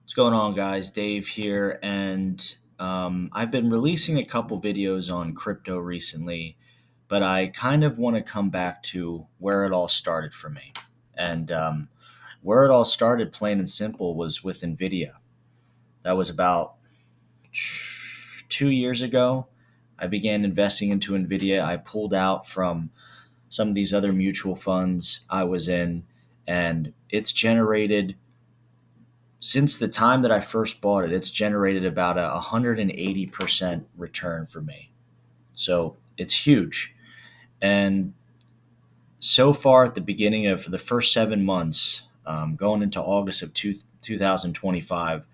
What's going on, guys? Dave here, and I've been releasing a couple videos on crypto recently, but I kind of want to come back to where it all started for me. And where it all started, plain and simple, was with Nvidia. That was about 2 years ago. I began investing into Nvidia. I pulled out from some of these other mutual funds I was in, and it's generated since the time that I first bought it, it's generated about a 180% return for me. So it's huge. And so far, at the beginning of the first 7 months, going into August of 2025,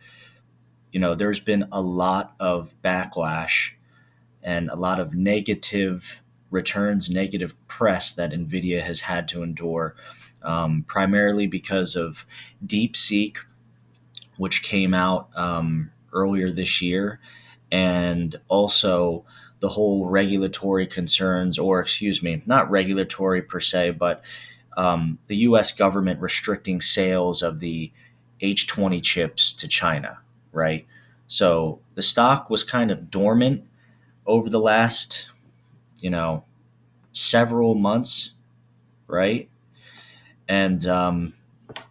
there's been a lot of backlash and a lot of negative returns, negative press that NVIDIA has had to endure, primarily because of DeepSeek, which came out earlier this year, and also the whole regulatory concerns, or excuse me, not regulatory per se, but the US government restricting sales of the H20 chips to China, right? So the stock was kind of dormant over the last, you know, several months, right? And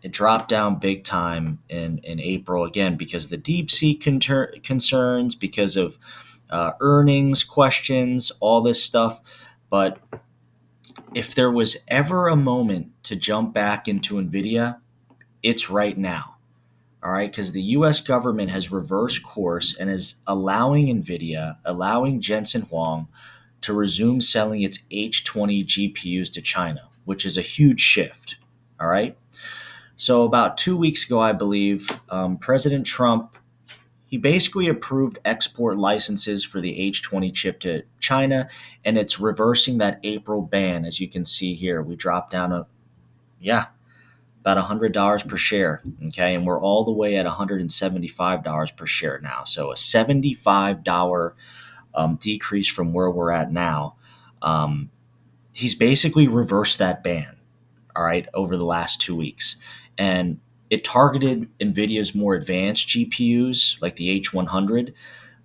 it dropped down big time in April again because the deep sea concerns, because of earnings questions, all this stuff. But if there was ever a moment to jump back into Nvidia, it's right now. All right, because the U.S. government has reversed course and is allowing Nvidia, allowing Jensen Huang to resume selling its H20 GPUs to China, which is a huge shift. All right. So about 2 weeks ago, I believe, President Trump, he basically approved export licenses for the H20 chip to China, and it's reversing that April ban. As you can see here, we dropped down about $100 per share. Okay, and we're all the way at $175 per share now. So a $75 decrease from where we're at now. Um, he's basically reversed that ban, all right, over the last 2 weeks. And it targeted NVIDIA's more advanced GPUs like the H100.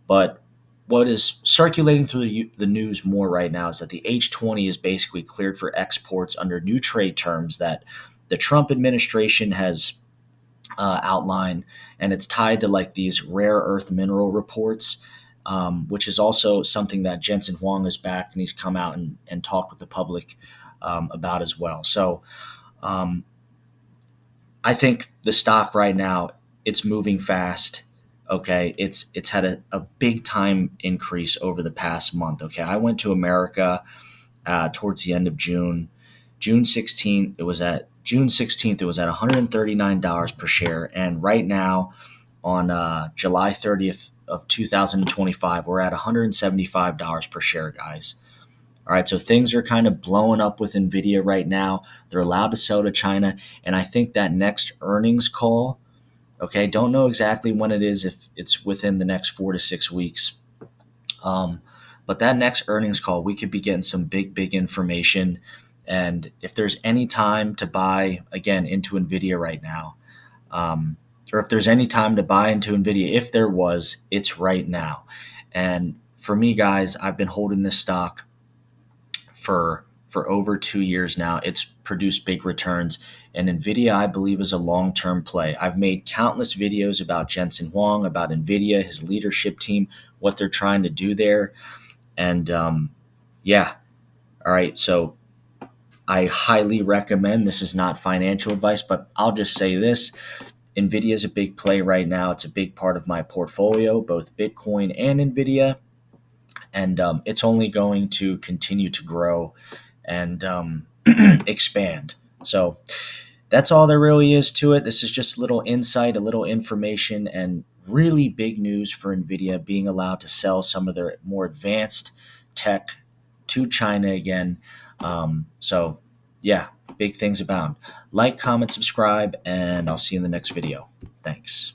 But what is circulating through the news more right now is that the H20 is basically cleared for exports under new trade terms that the Trump administration has outlined. And it's tied to like these rare earth mineral reports. Which is also something that Jensen Huang has backed, and he's come out and talked with the public about as well. So um, I think the stock right now, it's moving fast. Okay, it's had a big time increase over the past month. Okay, I went to America towards the end of June. June 16th, it was at $139 per share, and right now on July 30th of 2025, we're at $175 per share, guys. All right, so things are kind of blowing up with Nvidia right now. They're allowed to sell to China, and I think that next earnings call, okay, don't know exactly when it is, if it's within the next 4 to 6 weeks. Um, but that next earnings call, we could be getting some big information. And if there's any time to buy again into Nvidia right now, um, or if there's any time to buy into Nvidia, if there was, it's right now. And for me, guys, I've been holding this stock for over 2 years now. It's produced big returns, and Nvidia, I believe, is a long-term play. I've made countless videos about Jensen Huang, about Nvidia, his leadership team, what they're trying to do there, and yeah. All right, so I highly recommend. This is not financial advice, but I'll just say this: Nvidia is a big play right now. It's a big part of my portfolio, both Bitcoin and Nvidia, and it's only going to continue to grow and expand. So that's all there really is to it. This is just a little insight, a little information, and really big news for NVIDIA being allowed to sell some of their more advanced tech to China again. So, yeah, big things abound. Like, comment, subscribe, and I'll see you in the next video. Thanks.